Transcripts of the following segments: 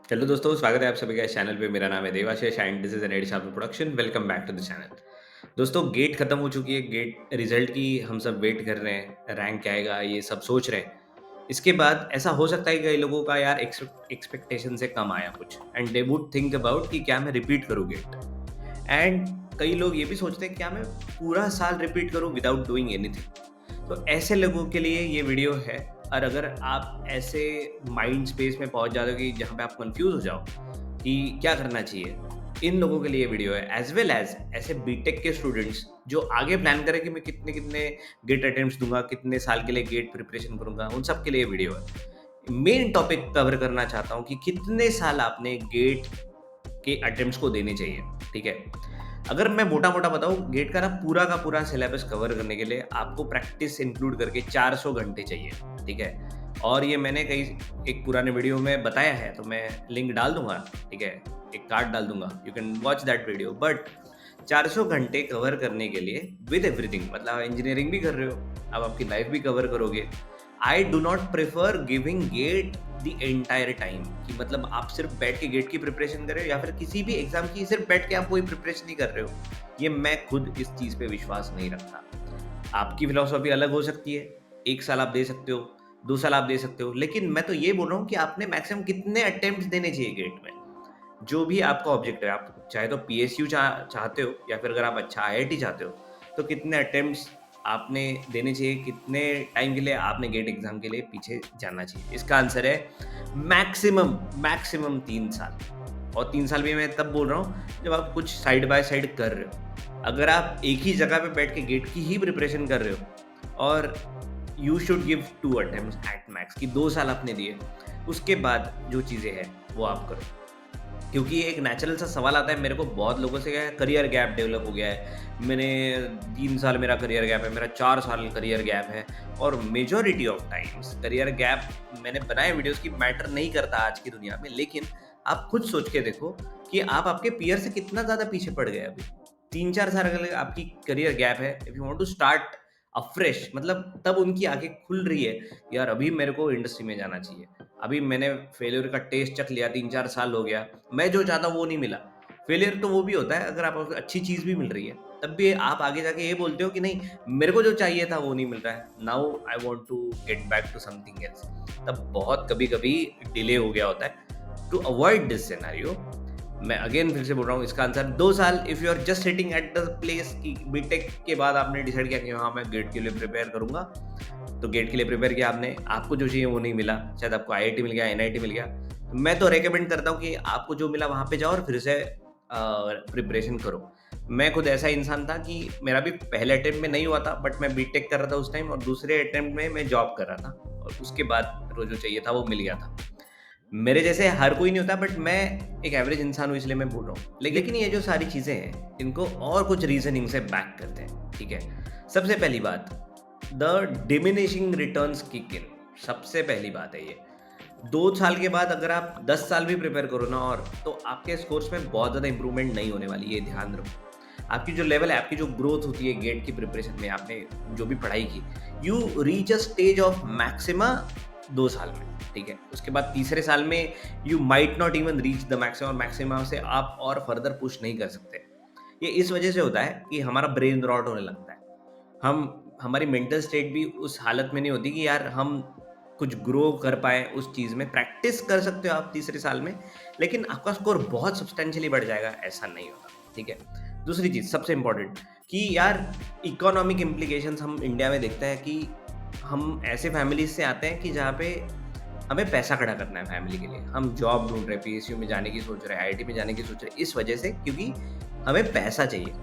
Hello दोस्तों, स्वागत है आप सभी का इस चैनल पे। मेरा नाम है Devashish and this is an edition of production. Welcome back to the channel. दोस्तों, गेट खत्म हो चुकी है। गेट रिजल्ट की हम सब वेट कर रहे हैं, रैंक क्या आएगा ये सब सोच रहे हैं। इसके बाद ऐसा हो सकता है कि कई लोगों का यार एक्सपेक्टेशन से कम आया कुछ, and they would think about कि क्या मैं रिपीट करूँ गेट। एंड कई लोग ये भी सोचते हैं क्या मैं पूरा साल रिपीट करूँ विदाउट डूइंग एनीथिंग। तो ऐसे लोगों के लिए ये वीडियो है। और अगर आप ऐसे माइंड स्पेस में पहुंच जाते हो कि जहाँ पे आप कंफ्यूज हो जाओ कि क्या करना चाहिए, इन लोगों के लिए ये वीडियो है। एज वेल एज ऐसे बीटेक के स्टूडेंट्स जो आगे प्लान करें कि मैं कितने कितने गेट अटेम्प्ट्स दूंगा, कितने साल के लिए गेट प्रिपरेशन करूंगा, उन सब के लिए ये वीडियो है। मेन टॉपिक कवर करना चाहता हूँ कि कितने साल आपने गेट के अटेम्प्ट्स को देने चाहिए। ठीक है, अगर मैं मोटा-मोटा बताऊँ, गेट का पूरा सिलेबस कवर करने के लिए आपको प्रैक्टिस इंक्लूड करके 400 घंटे चाहिए, ठीक है? और ये मैंने कहीं एक पुराने वीडियो में बताया है, तो मैं लिंक डाल दूँगा, ठीक है? एक कार्ड डाल दूँगा, you can watch that video. But 400 घंटे कवर करने के लिए विद एवरीथिंग, मतलब आप इंजीनियरिंग भी कर रहे हो, आप आपकी लाइफ भी कवर करोगे। I do not prefer giving get the entire time, कि मतलब आप सिर्फ बैठ के गेट की प्रिपरेशन कर रहे हो या फिर किसी भी एग्जाम की सिर्फ बैठ के आप कोई प्रिपरेशन नहीं कर रहे हो। ये मैं खुद इस चीज़ पे विश्वास नहीं रखता। आपकी फिलॉसफी अलग हो सकती है। 1 साल आप दे सकते हो, 2 साल आप दे सकते हो, लेकिन मैं तो ये बोल रहा हूँ कि आपने मैक्सिमम कितने अटेम्प्ट्स देने चाहिए गेट में। जो भी आपका ऑब्जेक्टिव है, आप चाहे तो पीएसयू चाहते हो या फिर अगर आप अच्छा आईआईटी चाहते हो, तो कितने अटेम्प्ट्स आपने देने चाहिए, कितने टाइम के लिए आपने गेट एग्जाम के लिए पीछे जाना चाहिए। इसका आंसर है मैक्सिमम मैक्सिमम 3 साल। और 3 साल भी मैं तब बोल रहा हूँ जब आप कुछ साइड बाय साइड कर रहे हो। अगर आप एक ही जगह पे बैठ के गेट की ही प्रिपरेशन कर रहे हो और you should give 2 attempts at max, कि 2 साल आपने दिए, उसके बाद जो चीज़ें हैं वो आप करो। क्योंकि एक नेचुरल सा सवाल आता है मेरे को बहुत लोगों से, क्या है, करियर गैप डेवलप हो गया है। मैंने 3 साल मेरा करियर गैप है, मेरा 4 साल करियर गैप है। और majority of times career gap, मैंने बनाए वीडियोस की, मैटर नहीं करता आज की दुनिया में। लेकिन आप खुद सोच के देखो कि आप आपके पीयर से कितना ज़्यादा पीछे पड़ गए अभी। 3-4 साल अगर आपकी करियर गैप है, if you want to start afresh, मतलब तब उनकी आँखें खुल रही है, यार अभी मेरे को इंडस्ट्री में जाना चाहिए। अभी मैंने फेल्योर का टेस्ट चख लिया, 3-4 साल हो गया, मैं जो चाहता हूँ वो नहीं मिला। फेलियर तो वो भी होता है अगर आपको अच्छी चीज़ भी मिल रही है, तब भी आप आगे जाके ये बोलते हो कि नहीं, मेरे को जो चाहिए था वो नहीं मिल रहा है। Now I want to get back to something else. तब बहुत कभी-कभी डिले हो गया होता है। टू अवॉइड दिस सिनेरियो, मैं अगेन फिर से बोल रहा हूँ, इसका आंसर 2 साल। If you are just sitting at the place कि बीटेक के बाद आपने डिसाइड किया कि हाँ, मैं गेट के लिए प्रिपेयर करूँगा, तो गेट के लिए प्रिपेयर किया आपने, आपको जो चाहिए वो नहीं मिला, शायद आपको आईआईटी मिल गया, एनआईटी मिल गया। तो मैं तो रिकमेंड करता हूँ कि आपको जो मिला वहाँ पे जाओ और फिर से प्रिपरेशन करो। मैं खुद ऐसा इंसान था कि मेरा भी पहले अटेम्प्ट में नहीं हुआ था, बट मैं बीटेक कर रहा था उस टाइम, और दूसरे अटेम्प्ट में मैं जॉब कर रहा था, और उसके बाद मेरे को जो चाहिए था वो मिल गया था। मेरे जैसे हर कोई नहीं होता, बट मैं एक एवरेज इंसान हूँ, इसलिए मैं बोल रहा हूँ। लेकिन ये जो सारी चीज़ें हैं, इनको और कुछ रीज़निंग से बैक करते हैं, ठीक है? सबसे पहली बात, the diminishing returns kick in. सबसे पहली बात है ये। 2 साल के बाद अगर आप 10 साल भी प्रिपेयर करो ना, और तो आपके स्कोर्स में बहुत ज़्यादा इंप्रूवमेंट नहीं होने वाली, ये ध्यान रखो। आपकी जो लेवल है, आपकी जो ग्रोथ होती है गेट की प्रिपरेशन में, आपने जो भी पढ़ाई की, you reach a stage of maxima 2 साल में, ठीक है? उसके बाद तीसरे साल में you might not even reach the maxima, और मैक्सिमा से आप और फर्दर पुश नहीं कर सकते। ये इस वजह से होता है कि हमारा ब्रेन रॉट होने लगता है। हमारी मेंटल स्टेट भी उस हालत में नहीं होती कि यार हम कुछ ग्रो कर पाएँ उस चीज़ में। प्रैक्टिस कर सकते हो आप तीसरे साल में, लेकिन आपका स्कोर बहुत सब्सटेंशियली बढ़ जाएगा, ऐसा नहीं होता, ठीक है? दूसरी चीज़ सबसे इम्पोर्टेंट, कि यार इकोनॉमिक इम्प्लीकेशंस हम इंडिया में देखते हैं कि हम ऐसे फैमिलीज़ से आते हैं कि जहाँ पे हमें पैसा खड़ा करना है फैमिली के लिए। हम जॉब ढूँढ रहे हैं, पीएसयू में जाने की सोच रहे हैं, आईआईटी में जाने की सोच रहे हैं, इस वजह से, क्योंकि हमें पैसा चाहिए।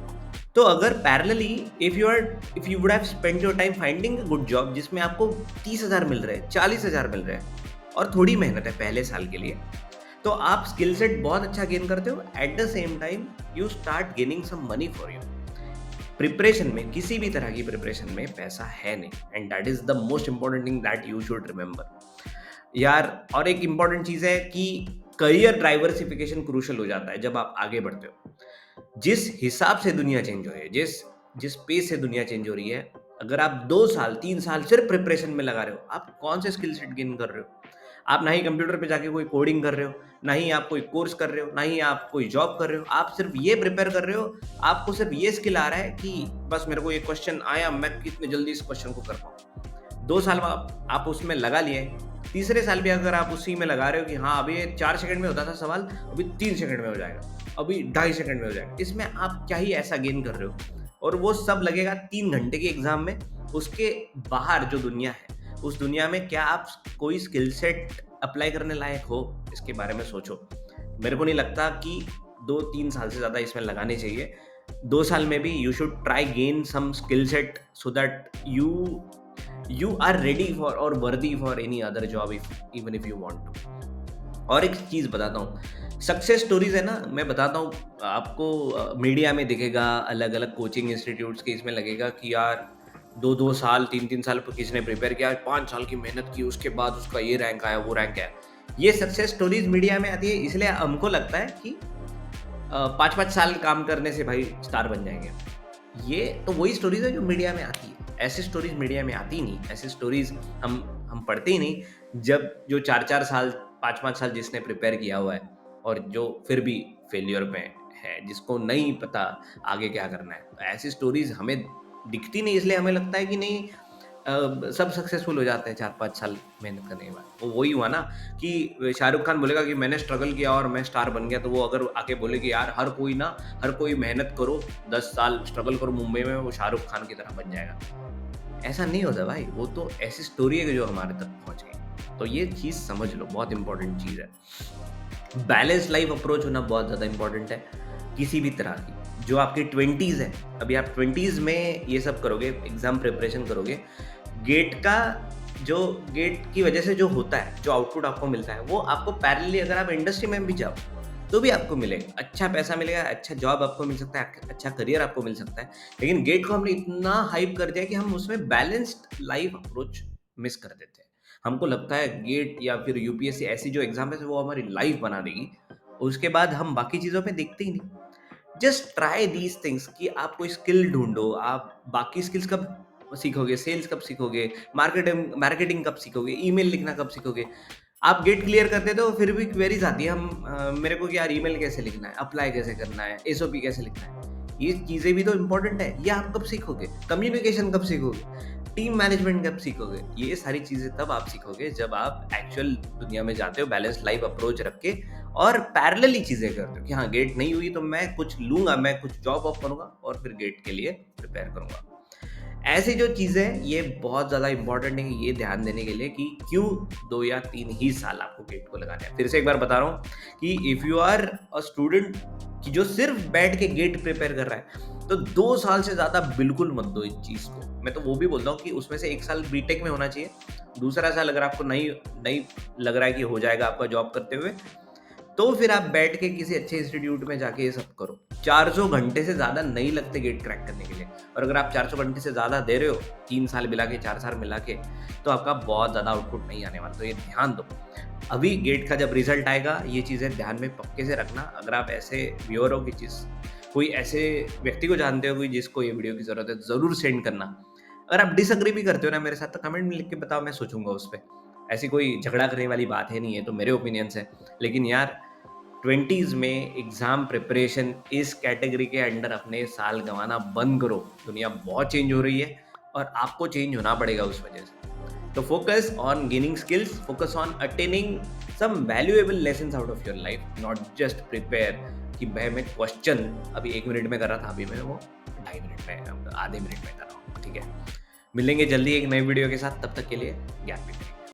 तो अगर parallelly, if you would have spent your time finding a good job जिसमें आपको 30,000 मिल रहे हैं, 40,000 मिल रहे हैं, और थोड़ी मेहनत है पहले साल के लिए, तो आप स्किल सेट बहुत अच्छा गेन करते हो। At the same time you start gaining some money for you. Preparation में, किसी भी तरह की प्रिपरेशन में पैसा है नहीं, and that is the most important thing that you should remember यार। और एक इंपॉर्टेंट चीज है कि करियर डाइवर्सिफिकेशन क्रूशल हो जाता है जब आप आगे बढ़ते हो। जिस हिसाब से दुनिया चेंज हो रही है, जिस जिस पेस से दुनिया चेंज हो रही है, अगर आप 2 साल 3 साल सिर्फ प्रिपरेशन में लगा रहे हो, आप कौन से स्किल सेट गेन कर रहे हो? आप ना ही कंप्यूटर पे जाके कोई कोडिंग कर रहे हो, ना ही आप कोई कोर्स कर रहे हो, ना ही आप कोई जॉब कर रहे हो। आप सिर्फ ये प्रिपेयर कर रहे हो, आपको सिर्फ ये स्किल आ रहा है कि बस मेरे को ये क्वेश्चन आया, मैं कितने जल्दी इस क्वेश्चन को कर पाऊँ। 2 साल में आप उसमें लगा लिए, तीसरे साल भी अगर आप उसी में लगा रहे हो कि हाँ, अभी ये 4 सेकंड में होता था सवाल, अभी 3 सेकंड में हो जाएगा, अभी ढाई सेकंड में हो जाएगा। इसमें आप क्या ही ऐसा गेन कर रहे हो? और वो सब लगेगा 3 घंटे के एग्ज़ाम में। उसके बाहर जो दुनिया है, उस दुनिया में क्या आप कोई स्किल सेट अप्लाई करने लायक हो? इसके बारे में सोचो। मेरे को नहीं लगता कि 2-3 साल से ज़्यादा इसमें लगाने चाहिए। 2 साल में भी you should try gain some skill set so that you are ready for और worthy for any other job even if you want to. और एक चीज़ बताता हूँ, सक्सेस स्टोरीज है ना, मैं बताता हूँ आपको, मीडिया में दिखेगा, अलग अलग कोचिंग इंस्टीट्यूट्स के इसमें लगेगा कि यार 2-2 साल 3-3 साल पर किसी ने प्रिपेयर किया, 5 साल की मेहनत की, उसके बाद उसका ये रैंक आया, वो रैंक आया। ये सक्सेस स्टोरीज मीडिया में आती है, इसलिए हमको लगता है कि 5-5 साल काम करने से भाई स्टार बन जाएंगे। ये तो वही स्टोरीज है जो मीडिया में आती है। ऐसी स्टोरीज मीडिया में आती ही नहीं, ऐसी स्टोरीज हम पढ़ते ही नहीं। जब जो 4-4 साल 5-5 साल जिसने प्रिपेयर किया हुआ है और जो फिर भी फेलियर में है, जिसको नहीं पता आगे क्या करना है, तो ऐसी स्टोरीज हमें दिखती नहीं, इसलिए हमें लगता है कि नहीं सब सक्सेसफुल हो जाते हैं 4-5 साल मेहनत करने के बाद। वो वही हुआ ना कि शाहरुख खान बोलेगा कि मैंने स्ट्रगल किया और मैं स्टार बन गया, तो वो अगर आके बोले कि यार हर कोई मेहनत करो, 10 साल स्ट्रगल करो मुंबई में, वो शाहरुख खान की तरह बन जाएगा। ऐसा नहीं होता भाई, वो तो ऐसी स्टोरी है कि जो हमारे तक पहुंच गई। तो ये चीज़ समझ लो, बहुत इंपॉर्टेंट चीज़ है। बैलेंस लाइफ अप्रोच होना बहुत ज़्यादा इंपॉर्टेंट है किसी भी तरह की। जो आपकी 20s है, अभी आप 20s में ये सब करोगे, एग्जाम प्रिपरेशन करोगे, गेट की वजह से जो होता है, जो आउटपुट आपको मिलता है, वो आपको पैरेलली अगर आप इंडस्ट्री में भी जाओ तो भी आपको मिलेगा। अच्छा पैसा मिलेगा, अच्छा जॉब आपको मिल सकता है, अच्छा करियर आपको मिल सकता है। लेकिन गेट को हमने इतना हाइप कर दिया कि हम उसमें बैलेंस्ड लाइफ अप्रोच मिस कर देते हैं। हमको लगता है गेट या फिर यूपीएससी ऐसी जो एग्जाम है वो हमारी लाइफ बना देगी, उसके बाद हम बाकी चीज़ों पे देखते ही नहीं। जस्ट ट्राई दीज थिंग्स कि आप कोई स्किल ढूंढो। आप बाकी स्किल्स कब सीखोगे? सेल्स कब सीखोगे? मार्केटिंग कब सीखोगे? ईमेल लिखना कब सीखोगे? आप गेट क्लियर कर देते हो, फिर भी क्वेरीज आती है, मेरे को कि यार ईमेल कैसे लिखना है, अप्लाई कैसे करना है, एसओपी कैसे लिखना है। ये चीज़ें भी तो इंपॉर्टेंट है। ये आप कब सीखोगे? कम्युनिकेशन कब सीखोगे? टीम मैनेजमेंट कब सीखोगे? ये सारी चीज़ें तब आप सीखोगे जब आप एक्चुअल दुनिया में जाते हो, बैलेंस लाइफ अप्रोच रख के, और पैरेलली चीज़ें करते हो कि हाँ, गेट नहीं हुई तो मैं कुछ लूँगा, मैं कुछ जॉब ऑफ करूँगा और फिर गेट के लिए प्रिपेयर करूँगा। ऐसी जो चीज़ें हैं, ये बहुत ज़्यादा इंपॉर्टेंट है, ये ध्यान देने के लिए कि क्यों 2 या 3 ही साल आपको गेट को लगाने हैं। फिर से एक बार बता रहा हूँ कि if you are a student कि जो सिर्फ बैठ के गेट प्रिपेयर कर रहा है, तो 2 साल से ज़्यादा बिल्कुल मत दो इस चीज़ को। मैं तो वो भी बोलता हूँ कि उसमें से 1 साल बीटेक में होना चाहिए, दूसरा साल अगर आपको नहीं नहीं लग रहा है कि हो जाएगा आपका जॉब करते हुए, तो फिर आप बैठ के किसी अच्छे इंस्टीट्यूट में जाके ये सब करो। 400 घंटे से ज़्यादा नहीं लगते गेट क्रैक करने के लिए, और अगर आप 400 घंटे से ज़्यादा दे रहे हो, 3 साल मिला के, 4 साल मिला के, तो आपका बहुत ज़्यादा आउटपुट नहीं आने वाला। तो ये ध्यान दो। अभी गेट का जब रिजल्ट आएगा, ये चीज़ें ध्यान में पक्के से रखना। अगर आप ऐसे व्यूअर हो कि कोई ऐसे व्यक्ति को जानते हो, कोई जिसको ये वीडियो की ज़रूरत है, ज़रूर सेंड करना। अगर आप डिसएग्री भी करते हो ना मेरे साथ, तो कमेंट में लिख के बताओ, मैं सोचूंगा उस पर। ऐसी कोई झगड़ा करने वाली बात है नहीं है, तो मेरे ओपिनियंस है। लेकिन यार 20s में एग्ज़ाम प्रिपरेशन इस कैटेगरी के अंडर अपने साल गंवाना बंद करो। दुनिया बहुत चेंज हो रही है और आपको चेंज होना पड़ेगा उस वजह से। तो focus on gaining skills, focus on attaining some valuable lessons out of your life, not just prepare कि मैं क्वेश्चन अभी 1 मिनट में कर रहा था, अभी मैं वो 2.5 मिनट में, आधे मिनट में कर रहा हूँ। ठीक है, मिलेंगे जल्दी एक नई वीडियो के साथ, तब तक के लिए ज्ञान।